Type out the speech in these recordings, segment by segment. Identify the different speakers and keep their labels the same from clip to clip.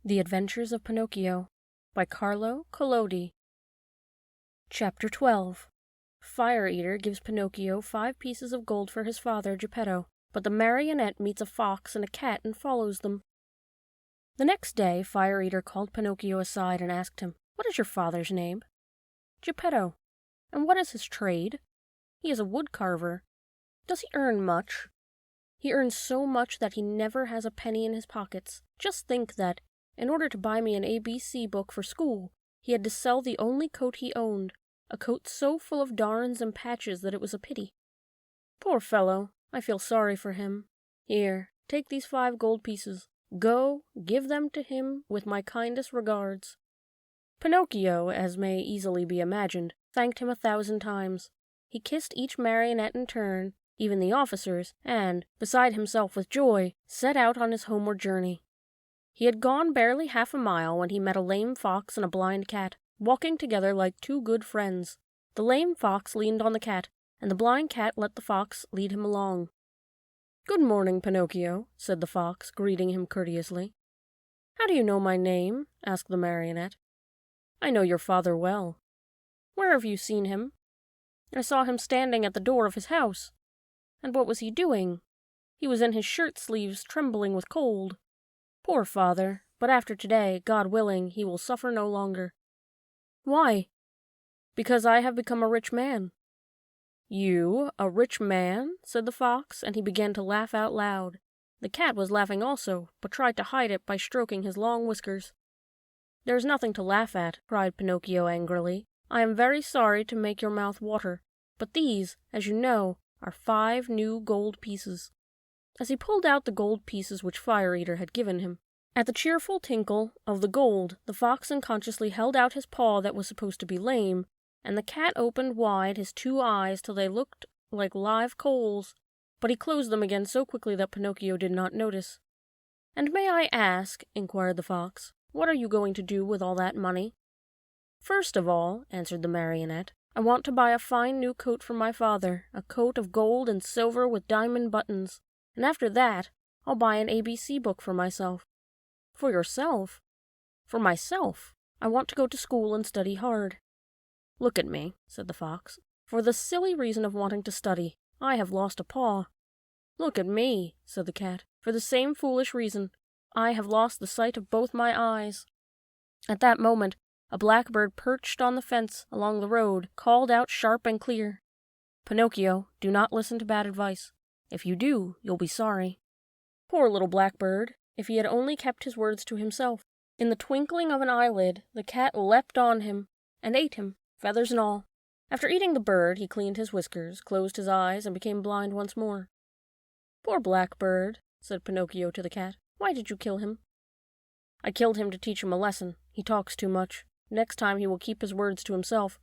Speaker 1: The Adventures of Pinocchio by Carlo Collodi. Chapter 12. Fire Eater gives Pinocchio 5 pieces of gold for his father Geppetto, but the marionette meets a fox and a cat and follows them. The next day, Fire Eater called Pinocchio aside and asked him, "What is your father's name?" "Geppetto." "And what is his trade?" "He is a wood carver." "Does he earn much?" "He earns so much that he never has a penny in his pockets. Just think that, in order to buy me an ABC book for school, he had to sell the only coat he owned, a coat so full of darns and patches that it was a pity. Poor fellow, I feel sorry for him. Here, take these 5 gold pieces. Go, give them to him with my kindest regards." Pinocchio, as may easily be imagined, thanked him 1,000 times. He kissed each marionette in turn, even the officers, and, beside himself with joy, set out on his homeward journey. He had gone barely half a mile when he met a lame fox and a blind cat, walking together like 2 good friends. The lame fox leaned on the cat, and the blind cat let the fox lead him along. "Good morning, Pinocchio," said the fox, greeting him courteously. "How do you know my name?" asked the marionette. "I know your father well." "Where have you seen him?" "I saw him standing at the door of his house." "And what was he doing?" "He was in his shirt sleeves, trembling with cold." "Poor father, but after today, God willing, he will suffer no longer." "Why?" "Because I have become a rich man." "You, a rich man?" said the fox, and he began to laugh out loud. The cat was laughing also, but tried to hide it by stroking his long whiskers. "There is nothing to laugh at," cried Pinocchio angrily. "I am very sorry to make your mouth water, but these, as you know, are 5 new gold pieces." As he pulled out the gold pieces which Fire Eater had given him, at the cheerful tinkle of the gold, the fox unconsciously held out his paw that was supposed to be lame, and the cat opened wide his 2 eyes till they looked like live coals, but he closed them again so quickly that Pinocchio did not notice. "And may I ask," inquired the fox, "what are you going to do with all that money?" "First of all," answered the marionette, "I want to buy a fine new coat for my father, a coat of gold and silver with diamond buttons. And after that, I'll buy an ABC book for myself." "For yourself?" "For myself. I want to go to school and study hard." "Look at me," said the fox. "For the silly reason of wanting to study, I have lost a paw." "Look at me," said the cat. "For the same foolish reason, I have lost the sight of both my eyes." At that moment, a blackbird perched on the fence along the road called out sharp and clear, "Pinocchio, do not listen to bad advice. If you do, you'll be sorry." Poor little blackbird, if he had only kept his words to himself. In the twinkling of an eyelid, the cat leapt on him and ate him, feathers and all. After eating the bird, he cleaned his whiskers, closed his eyes, and became blind once more. "Poor blackbird," said Pinocchio to the cat. "Why did you kill him?" "I killed him to teach him a lesson. He talks too much. Next time he will keep his words to himself."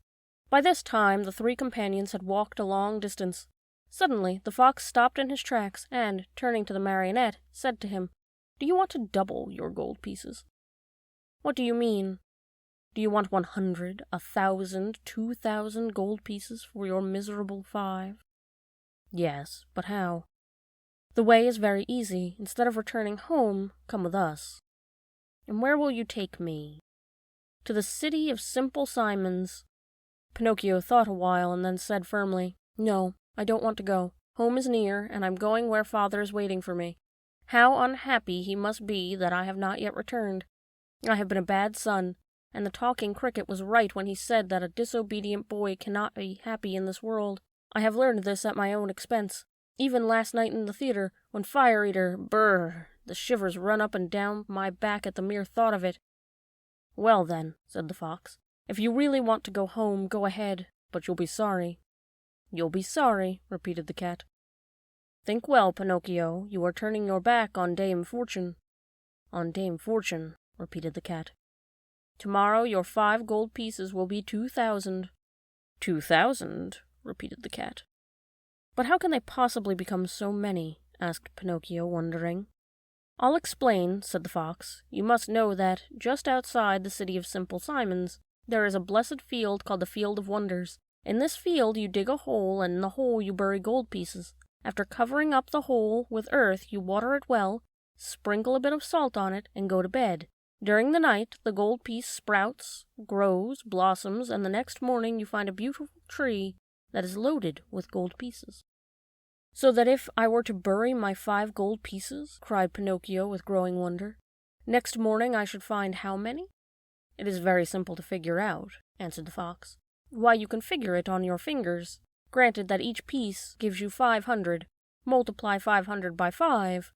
Speaker 1: By this time, the 3 companions had walked a long distance. Suddenly, the fox stopped in his tracks and, turning to the marionette, said to him, "Do you want to double your gold pieces?" "What do you mean?" "Do you want 100, 1,000, 2,000 gold pieces for your miserable 5? "Yes, but how?" "The way is very easy. Instead of returning home, come with us." "And where will you take me?" "To the city of Simple Simons." Pinocchio thought a while and then said firmly, "No, I don't want to go. Home is near, and I'm going where father is waiting for me. How unhappy he must be that I have not yet returned. I have been a bad son, and the talking cricket was right when he said that a disobedient boy cannot be happy in this world. I have learned this at my own expense. Even last night in the theater, when Fire Eater, brrr, the shivers run up and down my back at the mere thought of it." "Well then," said the fox, "if you really want to go home, go ahead, but you'll be sorry." "You'll be sorry," repeated the cat. "Think well, Pinocchio, you are turning your back on Dame Fortune." "On Dame Fortune," repeated the cat. "Tomorrow your 5 gold pieces will be 2,000. "2,000?" repeated the cat. "But how can they possibly become so many?" asked Pinocchio, wondering. "I'll explain," said the fox. "You must know that, just outside the city of Simple Simons, there is a blessed field called the Field of Wonders. In this field you dig a hole, and in the hole you bury gold pieces. After covering up the hole with earth, you water it well, sprinkle a bit of salt on it, and go to bed. During the night, the gold piece sprouts, grows, blossoms, and the next morning you find a beautiful tree that is loaded with gold pieces. So that if I were to bury my 5 gold pieces, cried Pinocchio with growing wonder, next morning I should find how many? It is very simple to figure out, answered the fox. Why, you can figure it on your fingers. Granted that each piece gives you 500. Multiply 500 by 5.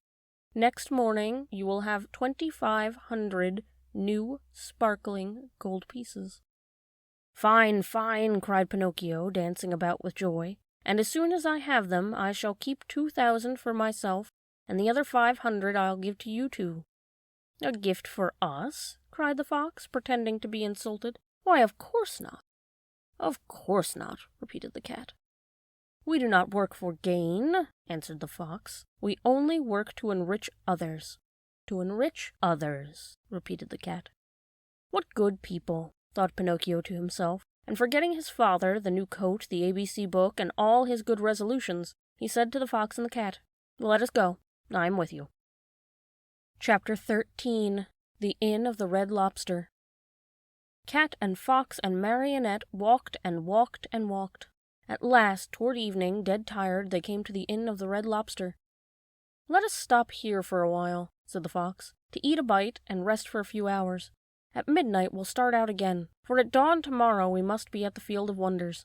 Speaker 1: Next morning you will have 2,500 new, sparkling gold pieces. Fine, fine, cried Pinocchio, dancing about with joy. And as soon as I have them, I shall keep 2,000 for myself, and the other 500 I'll give to you two. A gift for us? Cried the fox, pretending to be insulted. Why, of course not. Of course not, repeated the cat. We do not work for gain, answered the fox. We only work to enrich others. To enrich others, repeated the cat. What good people, thought Pinocchio to himself, and forgetting his father, the new coat, the ABC book, and all his good resolutions, he said to the fox and the cat, Let us go. I am with you. Chapter 13. The Inn of the Red Lobster. Cat and fox and Marionette walked and walked and walked. At last, toward evening, dead tired, they came to the Inn of the Red Lobster. Let us stop here for a while, said the fox, to eat a bite and rest for a few hours. At midnight we'll start out again, for at dawn tomorrow we must be at the Field of Wonders.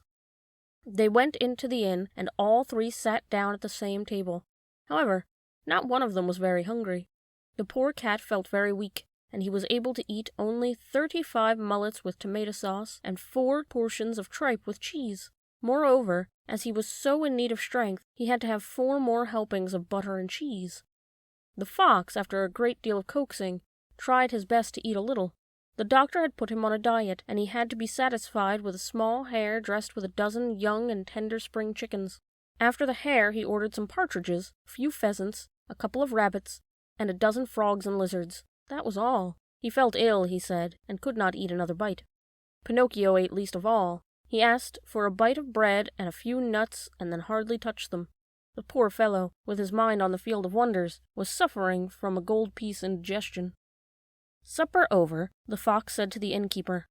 Speaker 1: They went into the inn, and all 3 sat down at the same table. However, not one of them was very hungry. The poor cat felt very weak, and he was able to eat only 35 mullets with tomato sauce and 4 portions of tripe with cheese. Moreover, as he was so in need of strength, he had to have 4 more helpings of butter and cheese. The fox, after a great deal of coaxing, tried his best to eat a little. The doctor had put him on a diet, and he had to be satisfied with a small hare dressed with a dozen young and tender spring chickens. After the hare he ordered some partridges, a few pheasants, a couple of rabbits, and a dozen frogs and lizards. That was all. He felt ill, he said, and could not eat another bite. Pinocchio ate least of all. He asked for a bite of bread and a few nuts, and then hardly touched them. The poor fellow, with his mind on the Field of Wonders, was suffering from a gold piece indigestion. Supper over, the fox said to the innkeeper,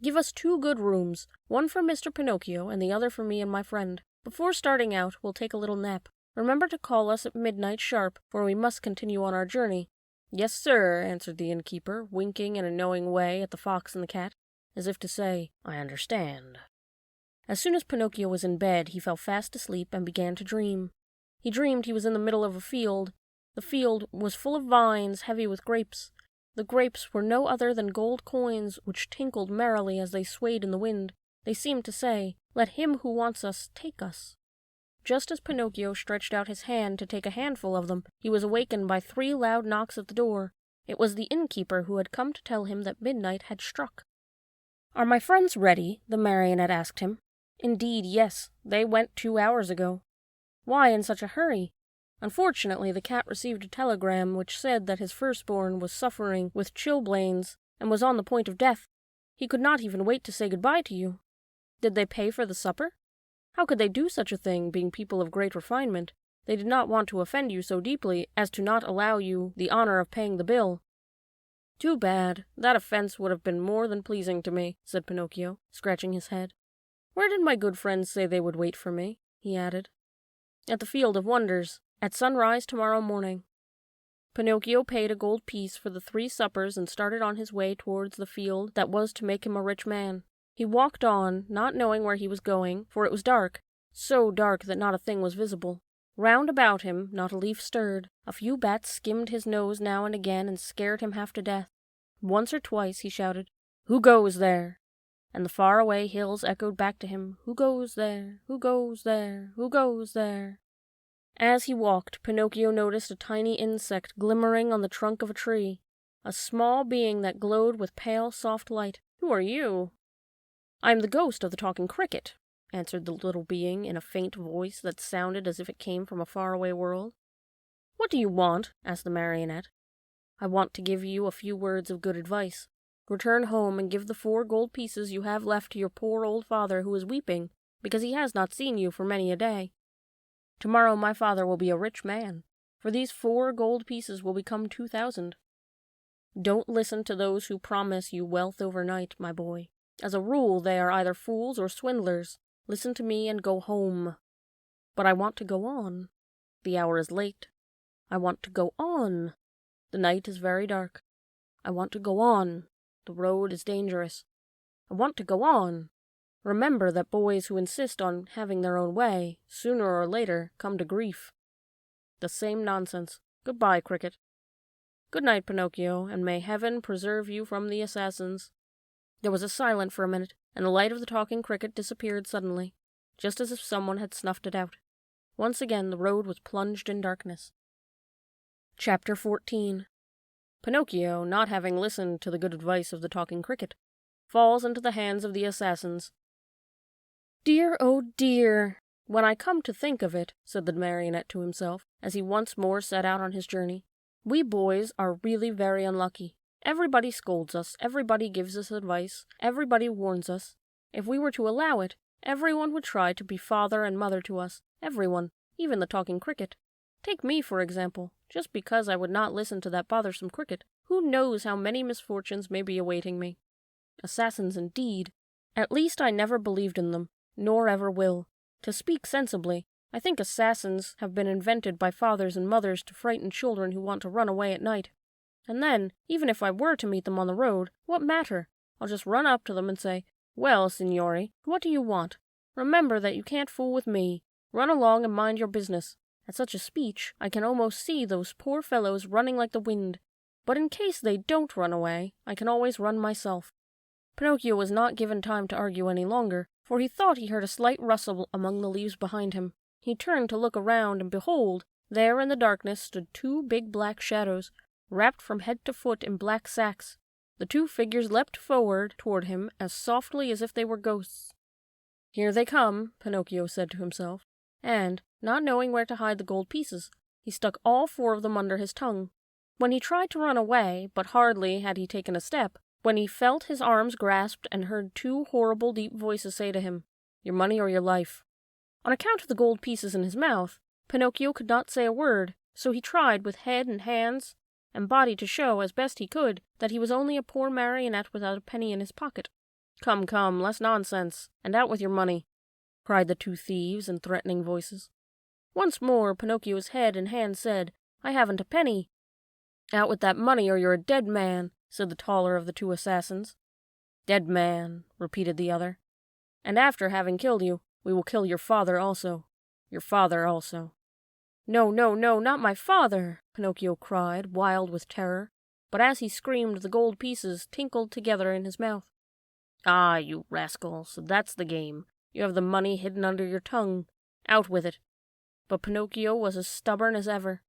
Speaker 1: Give us 2 good rooms, one for Mr. Pinocchio and the other for me and my friend. Before starting out, we'll take a little nap. Remember to call us at midnight sharp, for we must continue on our journey. Yes, sir, answered the innkeeper, winking in a knowing way at the fox and the cat, as if to say, I understand. As soon as Pinocchio was in bed, he fell fast asleep and began to dream. He dreamed he was in the middle of a field. The field was full of vines heavy with grapes. The grapes were no other than gold coins, which tinkled merrily as they swayed in the wind. They seemed to say, Let him who wants us take us. Just as Pinocchio stretched out his hand to take a handful of them, he was awakened by 3 loud knocks at the door. It was the innkeeper who had come to tell him that midnight had struck. Are my friends ready? The marionette asked him. Indeed, yes. They went 2 hours ago. Why in such a hurry? Unfortunately, the cat received a telegram which said that his firstborn was suffering with chilblains and was on the point of death. He could not even wait to say goodbye to you. Did they pay for the supper? How could they do such a thing, being people of great refinement? They did not want to offend you so deeply as to not allow you the honor of paying the bill. Too bad. That offense would have been more than pleasing to me, said Pinocchio, scratching his head. Where did my good friends say they would wait for me? He added. At the Field of Wonders, at sunrise tomorrow morning. Pinocchio paid a gold piece for the 3 suppers and started on his way towards the field that was to make him a rich man. He walked on, not knowing where he was going, for it was dark, so dark that not a thing was visible. Round about him, not a leaf stirred. A few bats skimmed his nose now and again and scared him half to death. Once or twice he shouted, Who goes there? And the far-away hills echoed back to him, Who goes there? Who goes there? Who goes there? As he walked, Pinocchio noticed a tiny insect glimmering on the trunk of a tree, a small being that glowed with pale, soft light. Who are you? I am the ghost of the talking cricket, answered the little being in a faint voice that sounded as if it came from a faraway world. What do you want? Asked the marionette. I want to give you a few words of good advice. Return home and give the 4 gold pieces you have left to your poor old father who is weeping, because he has not seen you for many a day. Tomorrow my father will be a rich man, for these 4 gold pieces will become 2,000. Don't listen to those who promise you wealth overnight, my boy. As a rule, they are either fools or swindlers. Listen to me and go home." "But I want to go on. The hour is late. I want to go on. The night is very dark. I want to go on. The road is dangerous. I want to go on. Remember that boys who insist on having their own way, sooner or later, come to grief." "The same nonsense. Goodbye, Cricket." "Good night, Pinocchio, and may heaven preserve you from the assassins." There was a silence for a minute, and the light of the talking cricket disappeared suddenly, just as if someone had snuffed it out. Once again the road was plunged in darkness. Chapter 14. Pinocchio, not having listened to the good advice of the talking cricket, falls into the hands of the assassins. "Dear, oh dear! When I come to think of it," said the marionette to himself, as he once more set out on his journey, "we boys are really very unlucky. Everybody scolds us, everybody gives us advice, everybody warns us. If we were to allow it, everyone would try to be father and mother to us, everyone, even the talking cricket. Take me, for example. Just because I would not listen to that bothersome cricket, who knows how many misfortunes may be awaiting me? Assassins indeed. At least I never believed in them, nor ever will. To speak sensibly, I think assassins have been invented by fathers and mothers to frighten children who want to run away at night. And then, even if I were to meet them on the road, what matter? I'll just run up to them and say, 'Well, signori, what do you want? Remember that you can't fool with me. Run along and mind your business.' At such a speech, I can almost see those poor fellows running like the wind. But in case they don't run away, I can always run myself." Pinocchio was not given time to argue any longer, for he thought he heard a slight rustle among the leaves behind him. He turned to look around, and behold, there in the darkness stood two big black shadows, wrapped from head to foot in black sacks. The two figures leapt forward toward him as softly as if they were ghosts. "Here they come," Pinocchio said to himself, and, not knowing where to hide the gold pieces, he stuck all four of them under his tongue. When he tried to run away, but hardly had he taken a step, when he felt his arms grasped and heard two horrible deep voices say to him, "Your money or your life." On account of the gold pieces in his mouth, Pinocchio could not say a word, so he tried with head and hands and body to show, as best he could, that he was only a poor marionette without a penny in his pocket. "Come, come, less nonsense, and out with your money," cried the two thieves in threatening voices. Once more Pinocchio's head and hands said, "I haven't a penny." "Out with that money or you're a dead man," said the taller of the two assassins. "Dead man," repeated the other. "And after having killed you, we will kill your father also. Your father also." "No, no, no, not my father!" Pinocchio cried, wild with terror. But as he screamed, the gold pieces tinkled together in his mouth. "Ah, you rascal, so that's the game. You have the money hidden under your tongue. Out with it." But Pinocchio was as stubborn as ever.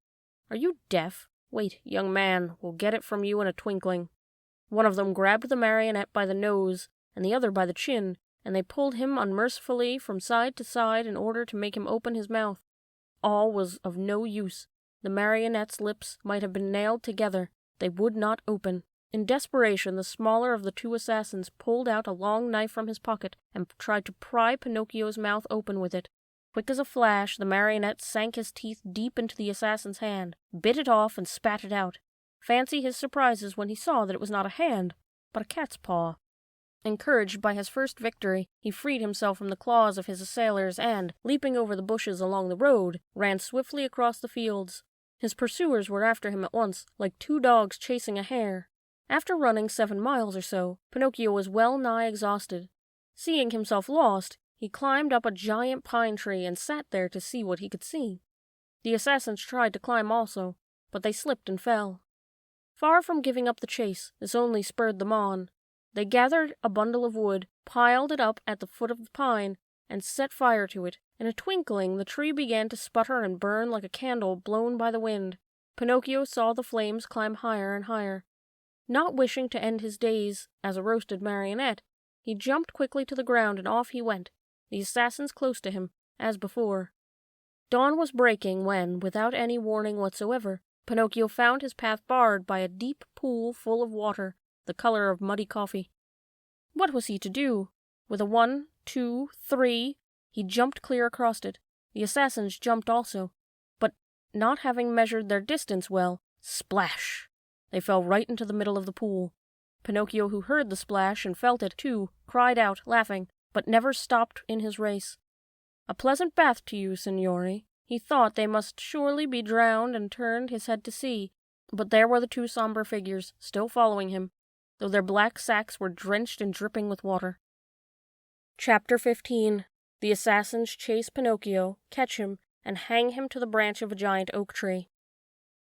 Speaker 1: "Are you deaf? Wait, young man, we'll get it from you in a twinkling." One of them grabbed the marionette by the nose, and the other by the chin, and they pulled him unmercifully from side to side in order to make him open his mouth. All was of no use. The marionette's lips might have been nailed together. They would not open. In desperation, the smaller of the two assassins pulled out a long knife from his pocket and tried to pry Pinocchio's mouth open with it. Quick as a flash, the marionette sank his teeth deep into the assassin's hand, bit it off, and spat it out. Fancy his surprises when he saw that it was not a hand, but a cat's paw. Encouraged by his first victory, he freed himself from the claws of his assailers and, leaping over the bushes along the road, ran swiftly across the fields. His pursuers were after him at once, like two dogs chasing a hare. After running 7 miles or so, Pinocchio was well nigh exhausted. Seeing himself lost, he climbed up a giant pine tree and sat there to see what he could see. The assassins tried to climb also, but they slipped and fell. Far from giving up the chase, this only spurred them on. They gathered a bundle of wood, piled it up at the foot of the pine, and set fire to it. In a twinkling, the tree began to sputter and burn like a candle blown by the wind. Pinocchio saw the flames climb higher and higher. Not wishing to end his days as a roasted marionette, he jumped quickly to the ground and off he went, the assassins close to him, as before. Dawn was breaking when, without any warning whatsoever, Pinocchio found his path barred by a deep pool full of water, the color of muddy coffee. What was he to do? With a 1, 2, 3, he jumped clear across it. The assassins jumped also, but, not having measured their distance well, splash! They fell right into the middle of the pool. Pinocchio, who heard the splash and felt it, too, cried out, laughing, but never stopped in his race. "A pleasant bath to you, signori." He thought they must surely be drowned and turned his head to see, but there were the two somber figures, still following him, though their black sacks were drenched and dripping with water. Chapter 15. The assassins chase Pinocchio, catch him, and hang him to the branch of a giant oak tree.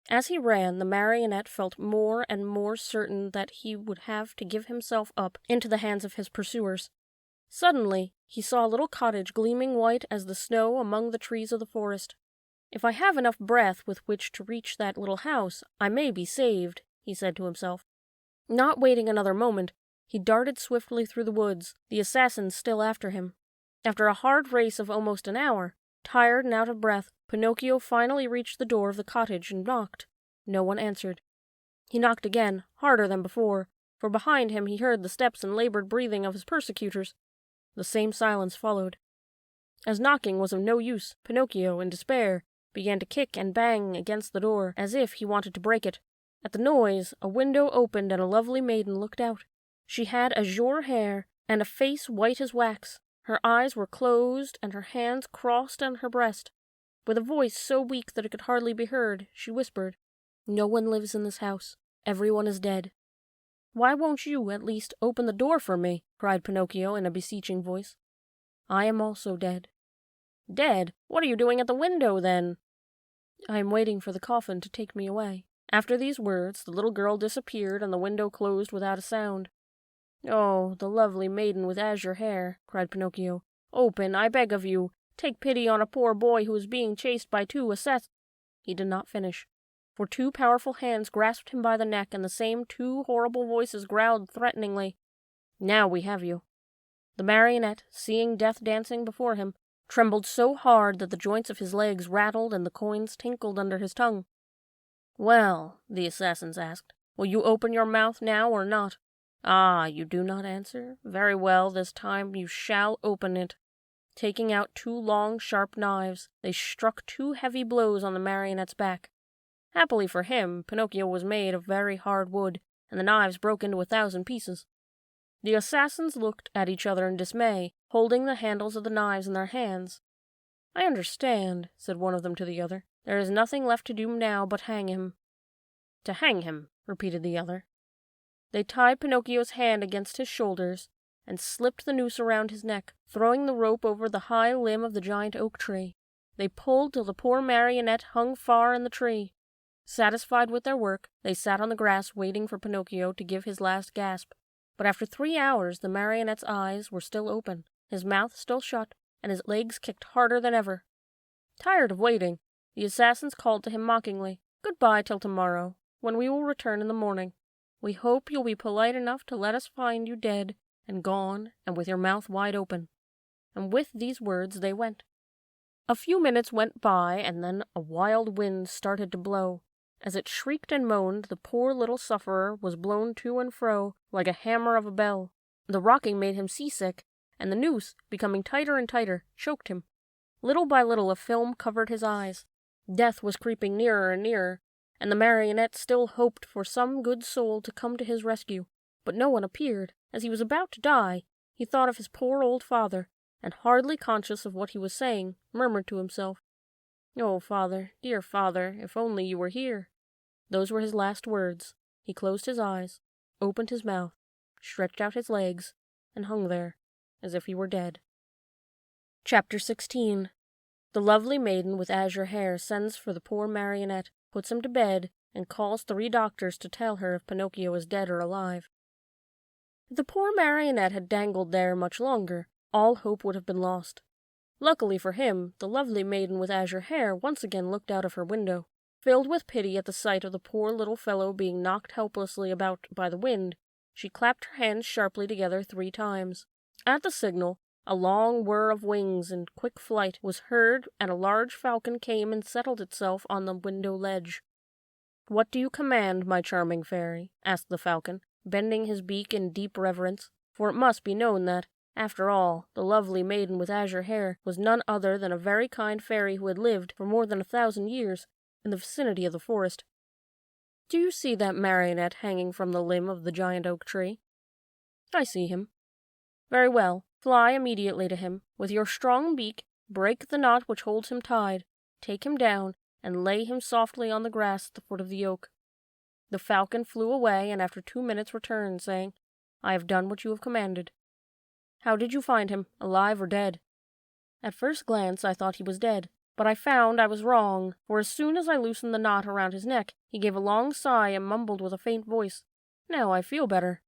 Speaker 1: As he ran, the marionette felt more and more certain that he would have to give himself up into the hands of his pursuers. Suddenly, he saw a little cottage gleaming white as the snow among the trees of the forest. "If I have enough breath with which to reach that little house, I may be saved," he said to himself. Not waiting another moment, he darted swiftly through the woods, the assassins still after him. After a hard race of almost an hour, tired and out of breath, Pinocchio finally reached the door of the cottage and knocked. No one answered. He knocked again, harder than before, for behind him he heard the steps and labored breathing of his persecutors. The same silence followed. As knocking was of no use, Pinocchio, in despair, began to kick and bang against the door, as if he wanted to break it. At the noise, a window opened and a lovely maiden looked out. She had azure hair and a face white as wax. Her eyes were closed and her hands crossed on her breast. With a voice so weak that it could hardly be heard, she whispered, "No one lives in this house. Everyone is dead." "Why won't you, at least, open the door for me?" cried Pinocchio in a beseeching voice. "I am also dead." "Dead? What are you doing at the window, then?" "I am waiting for the coffin to take me away." After these words, the little girl disappeared and the window closed without a sound. "Oh, the lovely maiden with azure hair," cried Pinocchio. "Open, I beg of you. Take pity on a poor boy who is being chased by two assassins." He did not finish, for two powerful hands grasped him by the neck and the same two horrible voices growled threateningly, "Now we have you." The marionette, seeing death dancing before him, trembled so hard that the joints of his legs rattled and the coins tinkled under his tongue. "Well," the assassins asked, "will you open your mouth now or not?" "Ah, you do not answer? Very well, this time you shall open it." Taking out two long, sharp knives, they struck two heavy blows on the marionette's back. Happily for him, Pinocchio was made of very hard wood, and the knives broke into 1,000 pieces. The assassins looked at each other in dismay, holding the handles of the knives in their hands. "I understand," said one of them to the other. "There is nothing left to do now but hang him." "To hang him," repeated the other. They tied Pinocchio's hand against his shoulders and slipped the noose around his neck, throwing the rope over the high limb of the giant oak tree. They pulled till the poor marionette hung far in the tree. Satisfied with their work, they sat on the grass waiting for Pinocchio to give his last gasp. But after 3 hours the marionette's eyes were still open, his mouth still shut, and his legs kicked harder than ever. Tired of waiting, the assassins called to him mockingly, "Goodbye till tomorrow, when we will return in the morning. We hope you'll be polite enough to let us find you dead and gone and with your mouth wide open." And with these words they went. A few minutes went by, and then a wild wind started to blow. As it shrieked and moaned, the poor little sufferer was blown to and fro like a hammer of a bell. The rocking made him seasick, and the noose, becoming tighter and tighter, choked him. Little by little a film covered his eyes. Death was creeping nearer and nearer, and the marionette still hoped for some good soul to come to his rescue. But no one appeared. As he was about to die, he thought of his poor old father, and hardly conscious of what he was saying, murmured to himself, "Oh, father, dear father, if only you were here." Those were his last words. He closed his eyes, opened his mouth, stretched out his legs, and hung there, as if he were dead. Chapter 16. The lovely maiden with azure hair sends for the poor marionette, puts him to bed, and calls 3 doctors to tell her if Pinocchio is dead or alive. If the poor marionette had dangled there much longer, all hope would have been lost. Luckily for him, the lovely maiden with azure hair once again looked out of her window. Filled with pity at the sight of the poor little fellow being knocked helplessly about by the wind, she clapped her hands sharply together 3 times. At the signal, a long whir of wings in quick flight was heard, and a large falcon came and settled itself on the window ledge. "What do you command, my charming fairy?" asked the falcon, bending his beak in deep reverence, for it must be known that, after all, the lovely maiden with azure hair was none other than a very kind fairy who had lived for more than 1,000 years in the vicinity of the forest. Do you see that marionette hanging from the limb of the giant oak tree? I see him. Very well, fly immediately to him. With your strong beak, break the knot which holds him tied, take him down, and lay him softly on the grass at the foot of the oak. The falcon flew away, and after 2 minutes returned, saying, I have done what you have commanded. How did you find him, alive or dead? At first glance I thought he was dead, but I found I was wrong, for as soon as I loosened the knot around his neck, he gave a long sigh and mumbled with a faint voice, Now I feel better.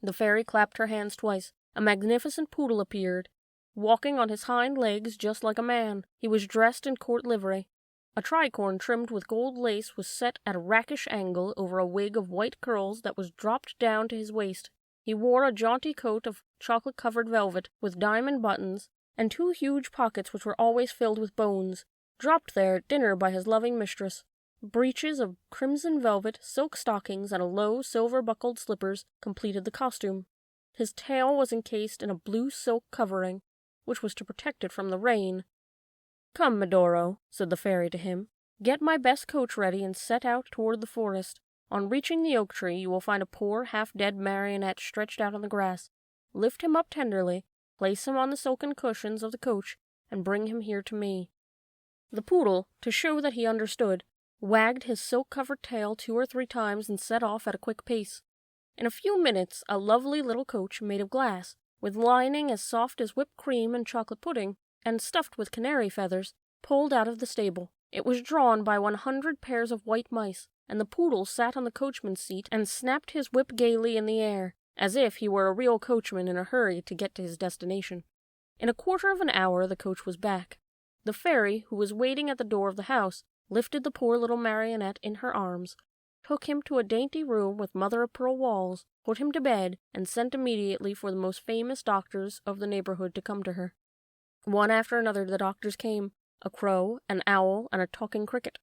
Speaker 1: The fairy clapped her hands twice. A magnificent poodle appeared, walking on his hind legs just like a man. He was dressed in court livery. A tricorn trimmed with gold lace was set at a rakish angle over a wig of white curls that was dropped down to his waist. He wore a jaunty coat of chocolate-covered velvet with diamond buttons, and 2 huge pockets which were always filled with bones, dropped there at dinner by his loving mistress. Breeches of crimson velvet, silk stockings, and a low, silver-buckled slippers completed the costume. His tail was encased in a blue silk covering, which was to protect it from the rain. Come, Medoro, said the fairy to him, get my best coach ready and set out toward the forest. On reaching the oak tree, you will find a poor, half-dead marionette stretched out on the grass. Lift him up tenderly, place him on the silken cushions of the coach, and bring him here to me. The poodle, to show that he understood, wagged his silk-covered tail 2 or 3 times and set off at a quick pace. In a few minutes, a lovely little coach made of glass, with lining as soft as whipped cream and chocolate pudding, and stuffed with canary feathers, pulled out of the stable. It was drawn by 100 pairs of white mice, and the poodle sat on the coachman's seat and snapped his whip gaily in the air, as if he were a real coachman in a hurry to get to his destination. In a quarter of an hour the coach was back. The fairy, who was waiting at the door of the house, lifted the poor little marionette in her arms, took him to a dainty room with mother-of-pearl walls, put him to bed, and sent immediately for the most famous doctors of the neighborhood to come to her. One after another the doctors came, a crow, an owl, and a talking cricket.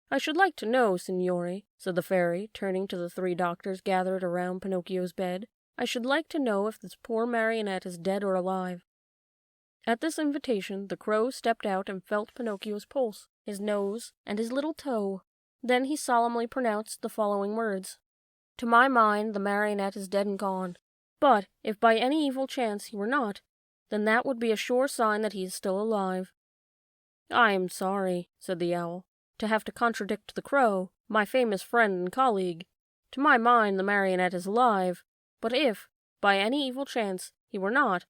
Speaker 1: I should like to know, signori, said the fairy, turning to the 3 doctors gathered around Pinocchio's bed, I should like to know if this poor marionette is dead or alive. At this invitation, the crow stepped out and felt Pinocchio's pulse, his nose, and his little toe. Then he solemnly pronounced the following words. To my mind, the marionette is dead and gone. But if by any evil chance he were not, then that would be a sure sign that he is still alive. I am sorry, said the owl, to have to contradict the crow, my famous friend and colleague. To my mind, the marionette is alive, but if, by any evil chance, he were not,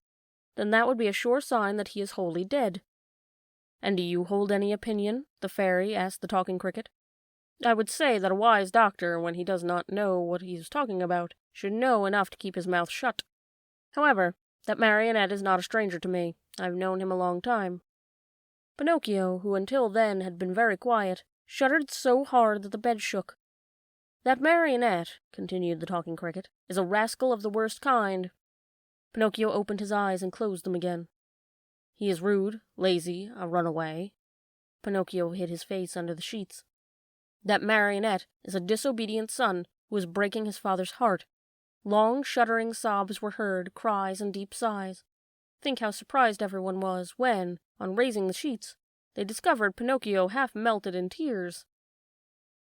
Speaker 1: then that would be a sure sign that he is wholly dead. And do you hold any opinion? The fairy asked the talking cricket. I would say that a wise doctor, when he does not know what he is talking about, should know enough to keep his mouth shut. However, that marionette is not a stranger to me. I have known him a long time. Pinocchio, who until then had been very quiet, shuddered so hard that the bed shook. That marionette, continued the talking cricket, is a rascal of the worst kind. Pinocchio opened his eyes and closed them again. He is rude, lazy, a runaway. Pinocchio hid his face under the sheets. That marionette is a disobedient son who is breaking his father's heart. Long, shuddering sobs were heard, cries and deep sighs. Think how surprised everyone was when, on raising the sheets, they discovered Pinocchio half melted in tears.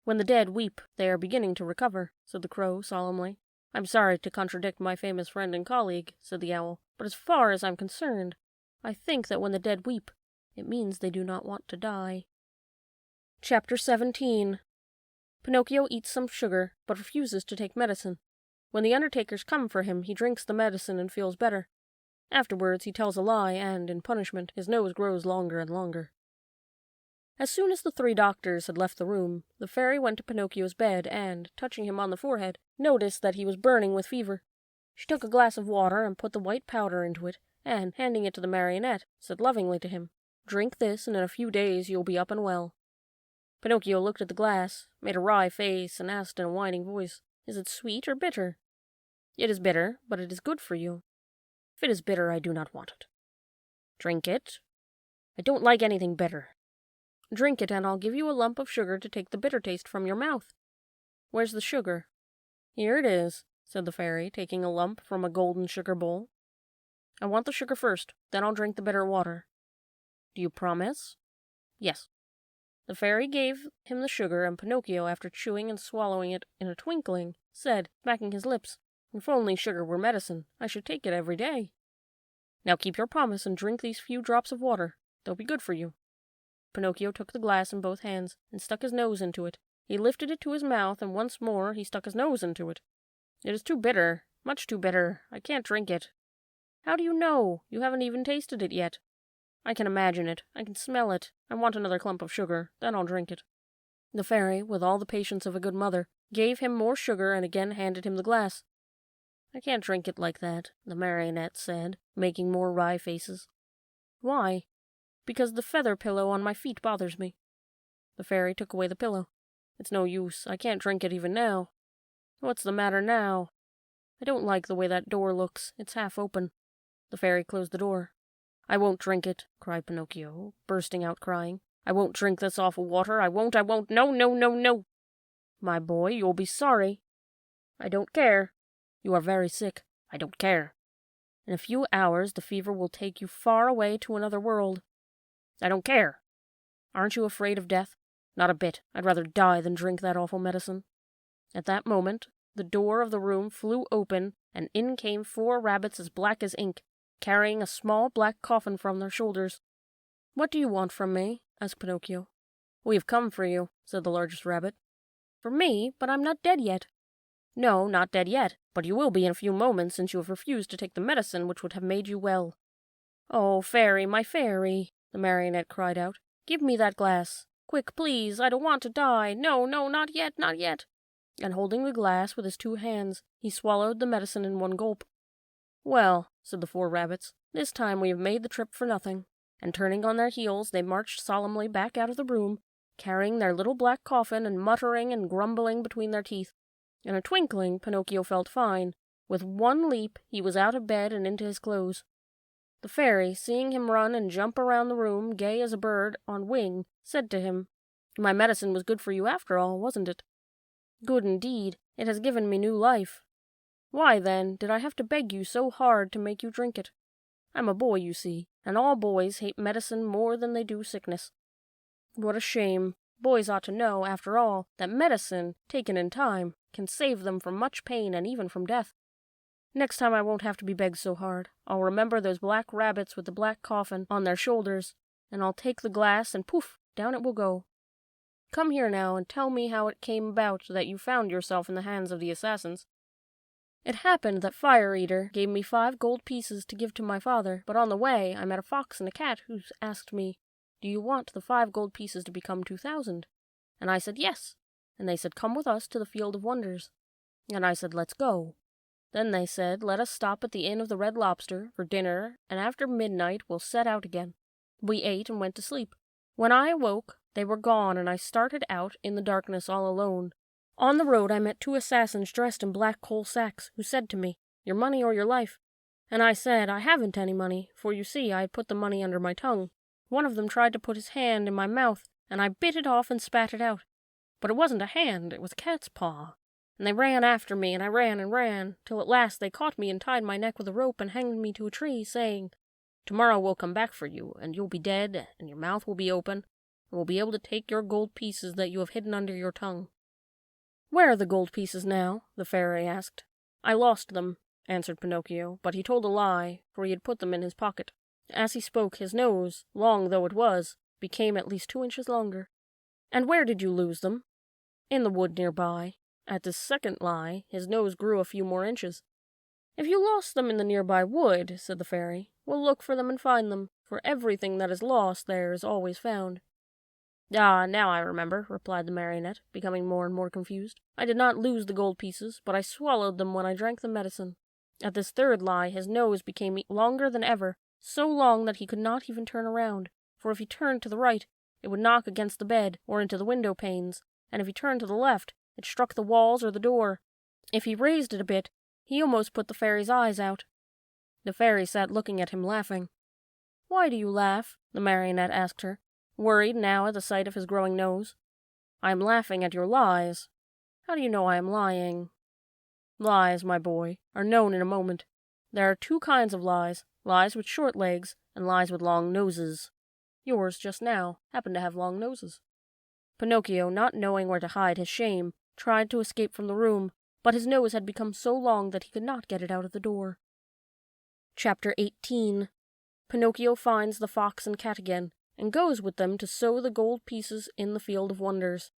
Speaker 1: When the dead weep, they are beginning to recover, said the crow solemnly. I'm sorry to contradict my famous friend and colleague, said the owl, but as far as I'm concerned, I think that when the dead weep, it means they do not want to die. Chapter 17. Pinocchio eats some sugar, but refuses to take medicine. When the undertakers come for him, he drinks the medicine and feels better. Afterwards he tells a lie, and, in punishment, his nose grows longer and longer. As soon as the 3 doctors had left the room, the fairy went to Pinocchio's bed and, touching him on the forehead, noticed that he was burning with fever. She took a glass of water and put the white powder into it, and, handing it to the marionette, said lovingly to him, Drink this, and in a few days you will be up and well. Pinocchio looked at the glass, made a wry face, and asked in a whining voice, Is it sweet or bitter? It is bitter, but it is good for you. If it is bitter, I do not want it. Drink it. I don't like anything bitter. Drink it, and I'll give you a lump of sugar to take the bitter taste from your mouth. Where's the sugar? Here it is, said the fairy, taking a lump from a golden sugar bowl. I want the sugar first, then I'll drink the bitter water. Do you promise? Yes. The fairy gave him the sugar, and Pinocchio, after chewing and swallowing it in a twinkling, said, smacking his lips, "If only sugar were medicine, I should take it every day. Now keep your promise and drink these few drops of water. They'll be good for you." Pinocchio took the glass in both hands and stuck his nose into it. He lifted it to his mouth, and once more he stuck his nose into it. "It is too bitter, much too bitter. I can't drink it." "How do you know? You haven't even tasted it yet." "I can imagine it. I can smell it. I want another clump of sugar, then I'll drink it." The fairy, with all the patience of a good mother, gave him more sugar and again handed him the glass. "I can't drink it like that," the marionette said, making more wry faces. "Why?" "Because the feather pillow on my feet bothers me." The fairy took away the pillow. "It's no use. I can't drink it even now." "What's the matter now?" "I don't like the way that door looks. It's half open." The fairy closed the door. "I won't drink it," cried Pinocchio, bursting out crying. "I won't drink this awful water. I won't. No, no, no, no." "My boy, you'll be sorry." "I don't care." "You are very sick." "I don't care." "In a few hours the fever will take you far away to another world." "I don't care." "Aren't you afraid of death?" "Not a bit. I'd rather die than drink that awful medicine." At that moment the door of the room flew open, and in came 4 rabbits as black as ink, carrying a small black coffin from their shoulders. "What do you want from me?" asked Pinocchio. "We have come for you," said the largest rabbit. "For me? But I'm not dead yet." "No, not dead yet, but you will be in a few moments, since you have refused to take the medicine which would have made you well." "Oh, fairy, my fairy," the marionette cried out, "give me that glass. Quick, please, I don't want to die. No, no, not yet, not yet." And holding the glass with his 2 hands, he swallowed the medicine in one gulp. "Well," said the 4 rabbits, "this time we have made the trip for nothing." And turning on their heels, they marched solemnly back out of the room, carrying their little black coffin and muttering and grumbling between their teeth. In a twinkling, Pinocchio felt fine. With one leap, he was out of bed and into his clothes. The fairy, seeing him run and jump around the room, gay as a bird on wing, said to him, "My medicine was good for you after all, wasn't it?" "Good indeed. It has given me new life." "Why, then, did I have to beg you so hard to make you drink it? I'm a boy, you see, and all boys hate medicine more than they do sickness." "What a shame. Boys ought to know, after all, that medicine, taken in time, can save them from much pain and even from death. Next time I won't have to be begged so hard. I'll remember those black rabbits with the black coffin on their shoulders, and I'll take the glass and poof, down it will go. Come here now and tell me how it came about that you found yourself in the hands of the assassins." "It happened that Fire Eater gave me 5 gold pieces to give to my father, but on the way I met a fox and a cat who asked me, 'Do you want the 5 gold pieces to become 2,000? And I said yes. And they said, 'Come with us to the Field of Wonders.' And I said, 'Let's go.' Then they said, 'Let us stop at the Inn of the Red Lobster for dinner, and after midnight we'll set out again.' We ate and went to sleep. When I awoke, they were gone, and I started out in the darkness all alone. On the road I met 2 assassins dressed in black coal sacks, who said to me, 'Your money or your life.' And I said, 'I haven't any money,' for you see I had put the money under my tongue. One of them tried to put his hand in my mouth, and I bit it off and spat it out. But it wasn't a hand, it was a cat's paw. And they ran after me, and I ran and ran, till at last they caught me and tied my neck with a rope and hanged me to a tree, saying, 'Tomorrow we'll come back for you, and you'll be dead, and your mouth will be open, and we'll be able to take your gold pieces that you have hidden under your tongue.'" "Where are the gold pieces now?" the fairy asked. "I lost them," answered Pinocchio, but he told a lie, for he had put them in his pocket. As he spoke, his nose, long though it was, became at least 2 inches longer. "And where did you lose them?" "In the wood nearby." At this second lie, his nose grew a few more inches. "If you lost them in the nearby wood," said the fairy, "we'll look for them and find them, for everything that is lost there is always found." "Ah, now I remember," replied the marionette, becoming more and more confused. "I did not lose the gold pieces, but I swallowed them when I drank the medicine." At this third lie, his nose became longer than ever, so long that he could not even turn around, for if he turned to the right, it would knock against the bed or into the window panes, and if he turned to the left, it struck the walls or the door. If he raised it a bit, he almost put the fairy's eyes out. The fairy sat looking at him, laughing. "Why do you laugh?" the marionette asked her, worried now at the sight of his growing nose. "I am laughing at your lies." "How do you know I am lying?" "Lies, my boy, are known in a moment. There are 2 kinds of lies, lies with short legs and lies with long noses. Yours, just now, happen to have long noses." Pinocchio, not knowing where to hide his shame, tried to escape from the room, but his nose had become so long that he could not get it out of the door. Chapter 18. Pinocchio finds the fox and cat again, and goes with them to sow the gold pieces in the field of wonders.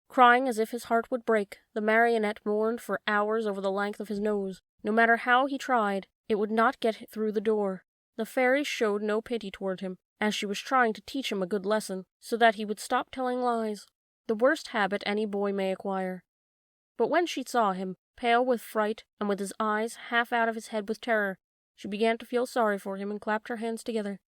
Speaker 1: Crying as if his heart would break, the marionette mourned for hours over the length of his nose. No matter how he tried, it would not get through the door. The fairy showed no pity toward him, as she was trying to teach him a good lesson, so that he would stop telling lies, the worst habit any boy may acquire. But when she saw him, pale with fright and with his eyes half out of his head with terror, she began to feel sorry for him and clapped her hands together.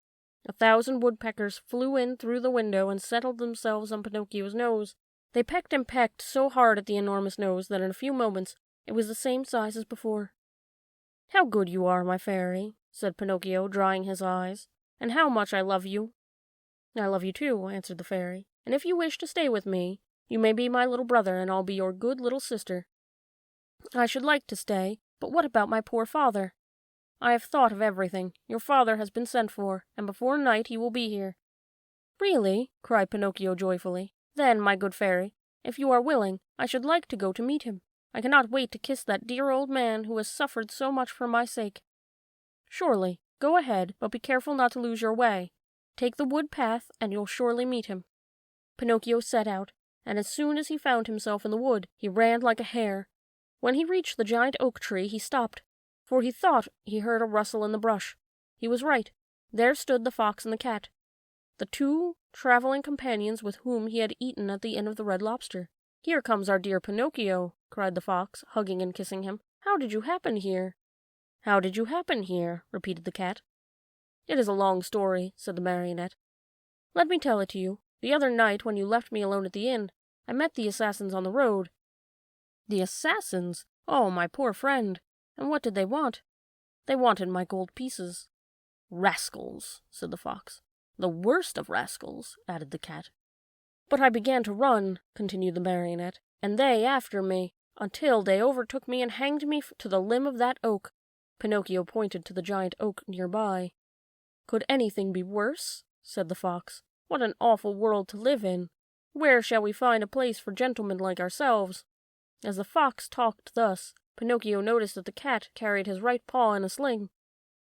Speaker 1: 1,000 woodpeckers flew in through the window and settled themselves on Pinocchio's nose. They pecked and pecked so hard at the enormous nose that in a few moments it was the same size as before. "How good you are, my fairy," said Pinocchio, drying his eyes, "and how much I love you." "I love you too," answered the fairy, "and if you wish to stay with me, you may be my little brother and I'll be your good little sister." "I should like to stay, but what about my poor father?" "I have thought of everything. Your father has been sent for, and before night he will be here." "Really?" cried Pinocchio joyfully. "Then, my good fairy, if you are willing, I should like to go to meet him. I cannot wait to kiss that dear old man who has suffered so much for my sake." "Surely. Go ahead, but be careful not to lose your way. Take the wood path, and you'll surely meet him." Pinocchio set out, and as soon as he found himself in the wood, he ran like a hare. When he reached the giant oak tree, he stopped, for he thought he heard a rustle in the brush. He was right. There stood the fox and the cat, the two traveling companions with whom he had eaten at the Inn of the Red Lobster. "Here comes our dear Pinocchio," cried the fox, hugging and kissing him. "How did you happen here?" "How did you happen here?" repeated the cat. "It is a long story," said the marionette. "Let me tell it to you. The other night, when you left me alone at the inn, I met the assassins on the road." "The assassins? Oh, my poor friend! And what did they want?" "They wanted my gold pieces." "Rascals," said the fox. "The worst of rascals," added the cat. "But I began to run," continued the marionette, "and they after me, until they overtook me and hanged me to the limb of that oak." Pinocchio pointed to the giant oak nearby. "Could anything be worse?" said the fox. "What an awful world to live in! Where shall we find a place for gentlemen like ourselves?" As the fox talked thus, Pinocchio noticed that the cat carried his right paw in a sling.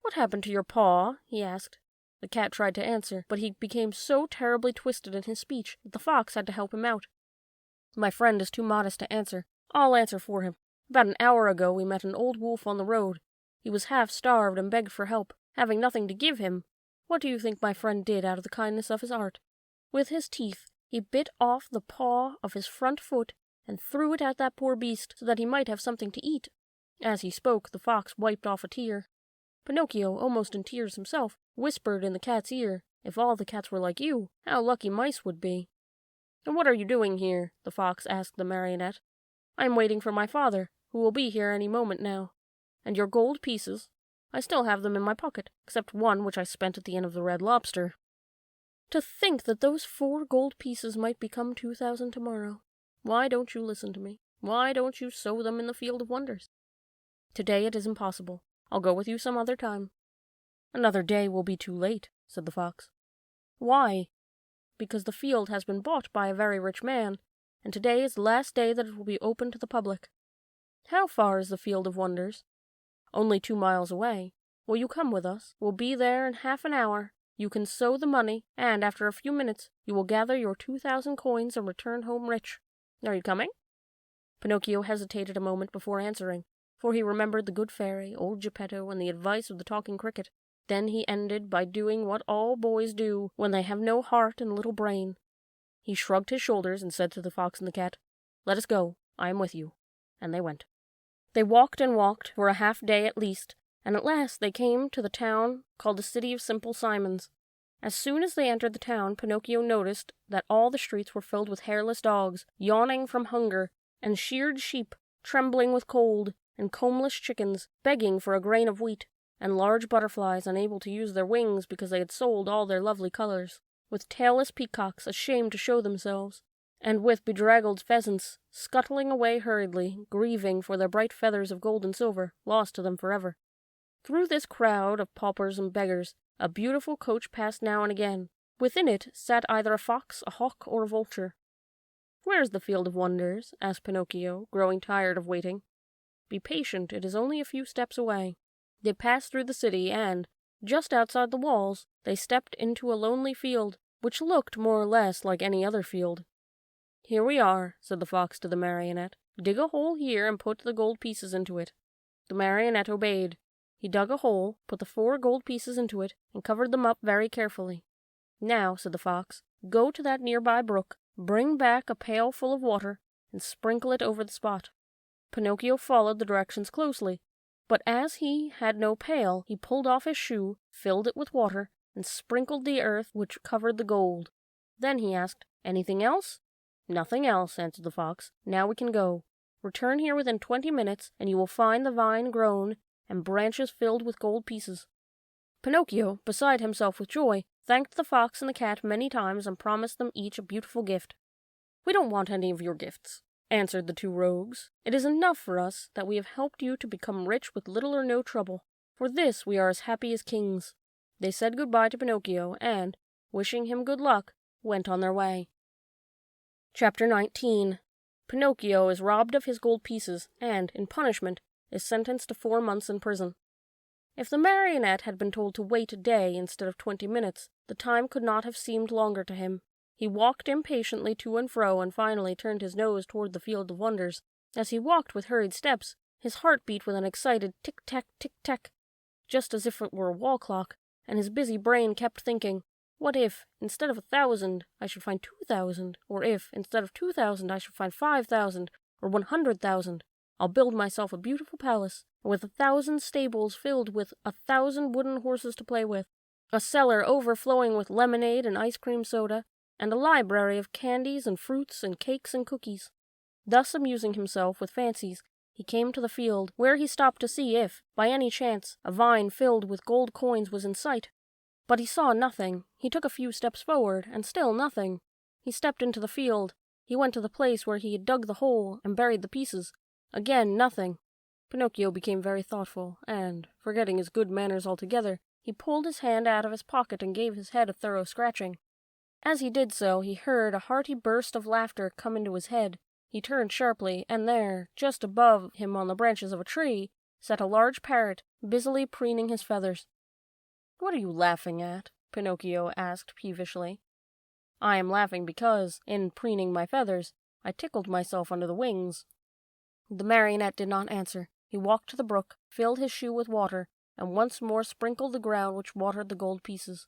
Speaker 1: "What happened to your paw?" he asked. The cat tried to answer, but he became so terribly twisted in his speech that the fox had to help him out. "My friend is too modest to answer. I'll answer for him. About an hour ago we met an old wolf on the road. He was half starved and begged for help. Having nothing to give him, what do you think my friend did out of the kindness of his heart? With his teeth he bit off the paw of his front foot and threw it at that poor beast so that he might have something to eat." As he spoke, the fox wiped off a tear. Pinocchio, almost in tears himself, whispered in the cat's ear, "If all the cats were like you, how lucky mice would be." "And what are you doing here?" the fox asked the marionette. "I am waiting for my father, who will be here any moment now. And your gold pieces? I still have them in my pocket, except one which I spent at the Inn of the Red Lobster." "To think that those 4 gold pieces might become 2,000 tomorrow. Why don't you listen to me? Why don't you sow them in the field of wonders? Today it is impossible. I'll go with you some other time." "Another day will be too late," said the fox. "Why?" "Because the field has been bought by a very rich man, and today is the last day that it will be open to the public." "How far is the field of wonders?" "Only 2 miles away. Will you come with us? We'll be there in half an hour. You can sow the money, and after a few minutes you will gather your 2,000 coins and return home rich. Are you coming?" Pinocchio hesitated a moment before answering, for he remembered the good fairy, old Geppetto, and the advice of the talking cricket. Then he ended by doing what all boys do when they have no heart and little brain. He shrugged his shoulders and said to the fox and the cat, "Let us go. I am with you." And they went. They walked and walked for a half day at least, and at last they came to the town called the City of Simple Simons. As soon as they entered the town, Pinocchio noticed that all the streets were filled with hairless dogs, yawning from hunger, and sheared sheep, trembling with cold, and combless chickens, begging for a grain of wheat, and large butterflies unable to use their wings because they had sold all their lovely colors, with tailless peacocks ashamed to show themselves, and with bedraggled pheasants scuttling away hurriedly, grieving for their bright feathers of gold and silver, lost to them forever. Through this crowd of paupers and beggars, a beautiful coach passed now and again, Within it sat either a fox, a hawk, or a vulture. "Where is the Field of Wonders?" asked Pinocchio, growing tired of waiting. "Be patient, it is only a few steps away." They passed through the city, and, just outside the walls, they stepped into a lonely field, which looked more or less like any other field. "Here we are," said the fox to the marionette. "Dig a hole here and put the gold pieces into it." The marionette obeyed. He dug a hole, put the 4 gold pieces into it, and covered them up very carefully. "Now," said the fox, "go to that nearby brook, bring back a pail full of water, and sprinkle it over the spot." Pinocchio followed the directions closely, but as he had no pail, he pulled off his shoe, filled it with water, and sprinkled the earth which covered the gold. Then he asked, "Anything else?" "Nothing else," answered the fox. "Now we can go. Return here within 20 minutes, and you will find the vine grown and branches filled with gold pieces." Pinocchio, beside himself with joy, thanked the fox and the cat many times and promised them each a beautiful gift. "We don't want any of your gifts," answered the 2 rogues. "It is enough for us that we have helped you to become rich with little or no trouble. For this we are as happy as kings." They said goodbye to Pinocchio and, wishing him good luck, went on their way. Chapter 19. Pinocchio is robbed of his gold pieces and, in punishment, is sentenced to 4 months in prison. If the marionette had been told to wait a day instead of 20 minutes, the time could not have seemed longer to him. He walked impatiently to and fro and finally turned his nose toward the Field of Wonders. As he walked with hurried steps, his heart beat with an excited tick-tack, tick-tack, just as if it were a wall clock, and his busy brain kept thinking, "What if, instead of 1,000, I should find 2,000? Or if, instead of 2,000, I should find 5,000, or 100,000? I'll build myself a beautiful palace, and with 1,000 stables filled with 1,000 wooden horses to play with, a cellar overflowing with lemonade and ice cream soda, and a library of candies and fruits and cakes and cookies." Thus amusing himself with fancies, he came to the field, where he stopped to see if, by any chance, a vine filled with gold coins was in sight. But he saw nothing. He took a few steps forward, and still nothing. He stepped into the field. He went to the place where he had dug the hole and buried the pieces. Again nothing. Pinocchio became very thoughtful, and, forgetting his good manners altogether, he pulled his hand out of his pocket and gave his head a thorough scratching. As he did so, he heard a hearty burst of laughter come into his head. He turned sharply, and there, just above him on the branches of a tree, sat a large parrot, busily preening his feathers. "What are you laughing at?" Pinocchio asked peevishly. "I am laughing because, in preening my feathers, I tickled myself under the wings." The marionette did not answer. He walked to the brook, filled his shoe with water, and once more sprinkled the ground which watered the gold pieces.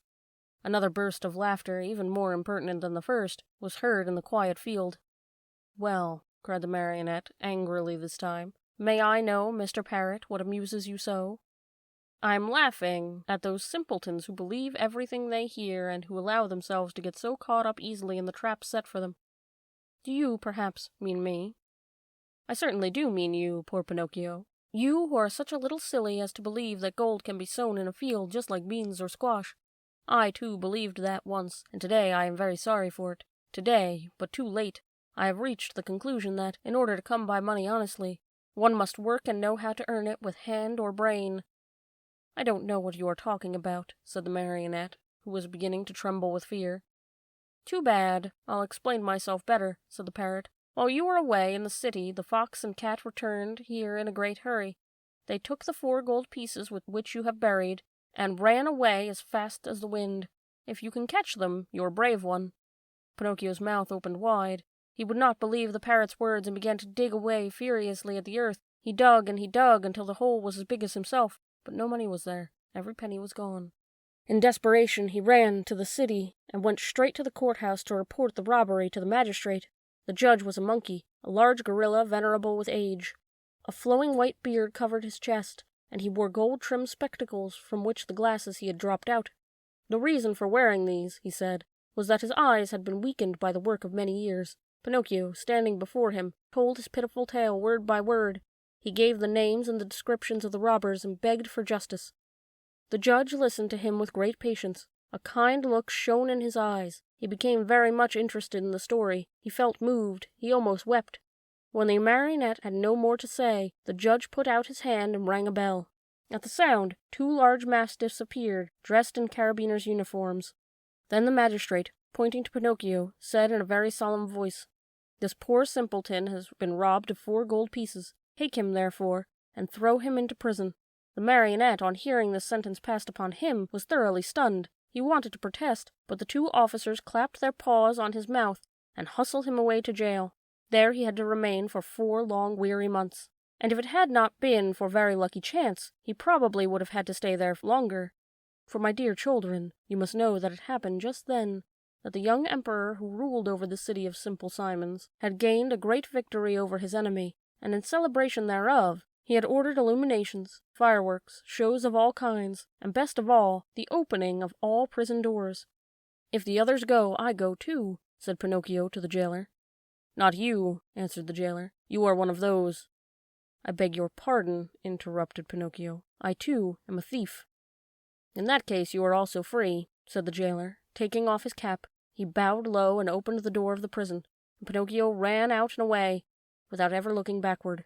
Speaker 1: Another burst of laughter, even more impertinent than the first, was heard in the quiet field. "Well," cried the marionette, angrily this time, "may I know, Mr. Parrot, what amuses you so?" "I'm laughing at those simpletons who believe everything they hear and who allow themselves to get so caught up easily in the traps set for them." "Do you, perhaps, mean me?" "I certainly do mean you, poor Pinocchio. You who are such a little silly as to believe that gold can be sown in a field just like beans or squash. I, too, believed that once, and today I am very sorry for it. Today, but too late, I have reached the conclusion that, in order to come by money honestly, one must work and know how to earn it with hand or brain." "I don't know what you are talking about," said the marionette, who was beginning to tremble with fear. "Too bad. I'll explain myself better," said the parrot. "While you were away in the city, the fox and cat returned here in a great hurry. They took the 4 gold pieces with which you have buried, and ran away as fast as the wind. If you can catch them, you're a brave one." Pinocchio's mouth opened wide. He would not believe the parrot's words and began to dig away furiously at the earth. He dug and he dug until the hole was as big as himself, but no money was there. Every penny was gone. In desperation, he ran to the city and went straight to the courthouse to report the robbery to the magistrate. The judge was a monkey, a large gorilla venerable with age. A flowing white beard covered his chest, and he wore gold-trimmed spectacles from which the glasses he had dropped out. The reason for wearing these, he said, was that his eyes had been weakened by the work of many years. Pinocchio, standing before him, told his pitiful tale word by word. He gave the names and the descriptions of the robbers and begged for justice. The judge listened to him with great patience. A kind look shone in his eyes. He became very much interested in the story. He felt moved. He almost wept. When the marionette had no more to say, the judge put out his hand and rang a bell. At the sound, 2 large mastiffs appeared, dressed in carabineers' uniforms. Then the magistrate, pointing to Pinocchio, said in a very solemn voice, "This poor simpleton has been robbed of 4 gold pieces. Take him, therefore, and throw him into prison." The marionette, on hearing this sentence passed upon him, was thoroughly stunned. He wanted to protest, but the 2 officers clapped their paws on his mouth and hustled him away to jail. There he had to remain for 4 long weary months. And if it had not been for very lucky chance, he probably would have had to stay there longer. For, my dear children, you must know that it happened just then that the young emperor who ruled over the city of Simple Simons had gained a great victory over his enemy, and in celebration thereof he had ordered illuminations, fireworks, shows of all kinds, and best of all, the opening of all prison doors. "If the others go, I go too," said Pinocchio to the jailer. "Not you," answered the jailer. "You are one of those." "I beg your pardon," interrupted Pinocchio. "I, too, am a thief." "In that case you are also free," said the jailer. Taking off his cap, he bowed low and opened the door of the prison, and Pinocchio ran out and away, without ever looking backward.